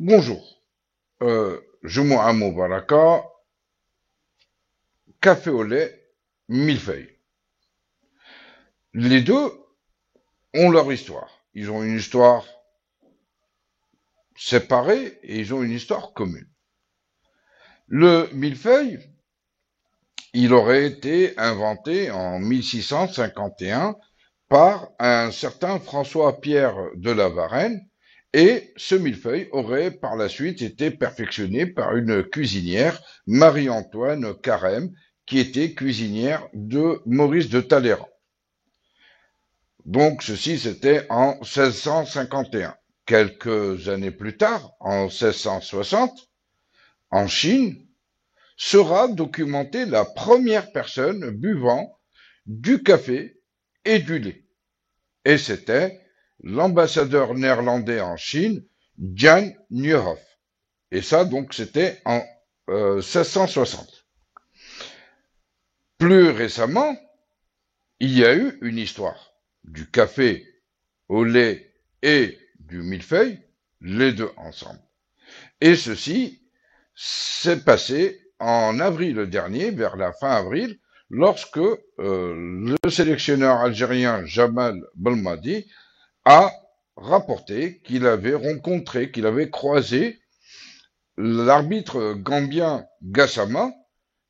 Bonjour, Jumu'ah Mubaraka, café au lait, millefeuille. Les deux ont leur histoire. Ils ont une histoire séparée et ils ont une histoire commune. Le millefeuille, il aurait été inventé en 1651 par un certain François-Pierre de La Varenne, et ce millefeuille aurait par la suite été perfectionné par une cuisinière, Marie-Antoine Carême, qui était cuisinière de Maurice de Talleyrand. Donc ceci c'était en 1651. Quelques années plus tard, en 1660, en Chine, sera documentée la première personne buvant du café et du lait. Et c'était l'ambassadeur néerlandais en Chine, Jan Nieuwhof. Et ça, donc, c'était en 1660. Plus récemment, il y a eu une histoire du café au lait et du millefeuille, les deux ensemble. Et ceci s'est passé en avril dernier, vers la fin avril, lorsque le sélectionneur algérien Jamal Belmadi a rapporté qu'il avait rencontré, qu'il avait croisé l'arbitre gambien Gassama,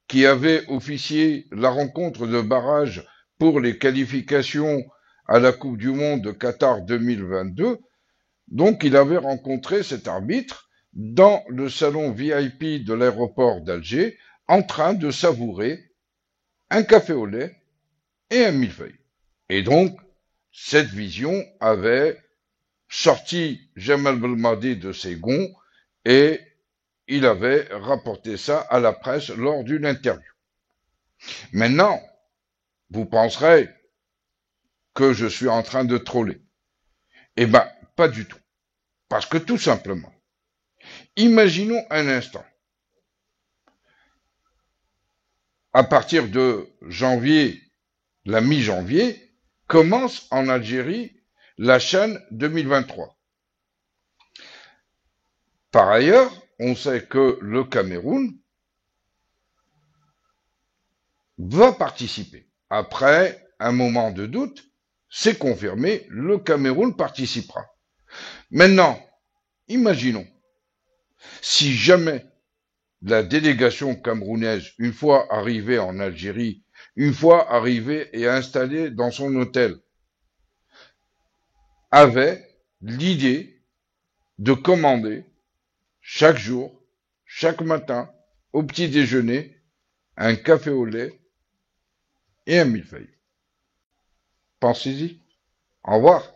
qui avait officié la rencontre de barrage pour les qualifications à la Coupe du Monde de Qatar 2022. Donc, il avait rencontré cet arbitre dans le salon VIP de l'aéroport d'Alger, en train de savourer un café au lait et un millefeuille. Et donc, cette vision avait sorti Jamal Belmadi de ses gonds et il avait rapporté ça à la presse lors d'une interview. Maintenant, vous penserez que je suis en train de troller. Eh ben, pas du tout. Parce que tout simplement, imaginons un instant, à partir de janvier, la mi-janvier, commence en Algérie la CHAN 2023. Par ailleurs, on sait que le Cameroun va participer. Après un moment de doute, c'est confirmé, le Cameroun participera. Maintenant, imaginons, si jamais la délégation camerounaise, une fois arrivée en Algérie, une fois arrivée et installée dans son hôtel, avait l'idée de commander chaque jour, chaque matin, au petit déjeuner, un café au lait et un millefeuille. Pensez-y. Au revoir.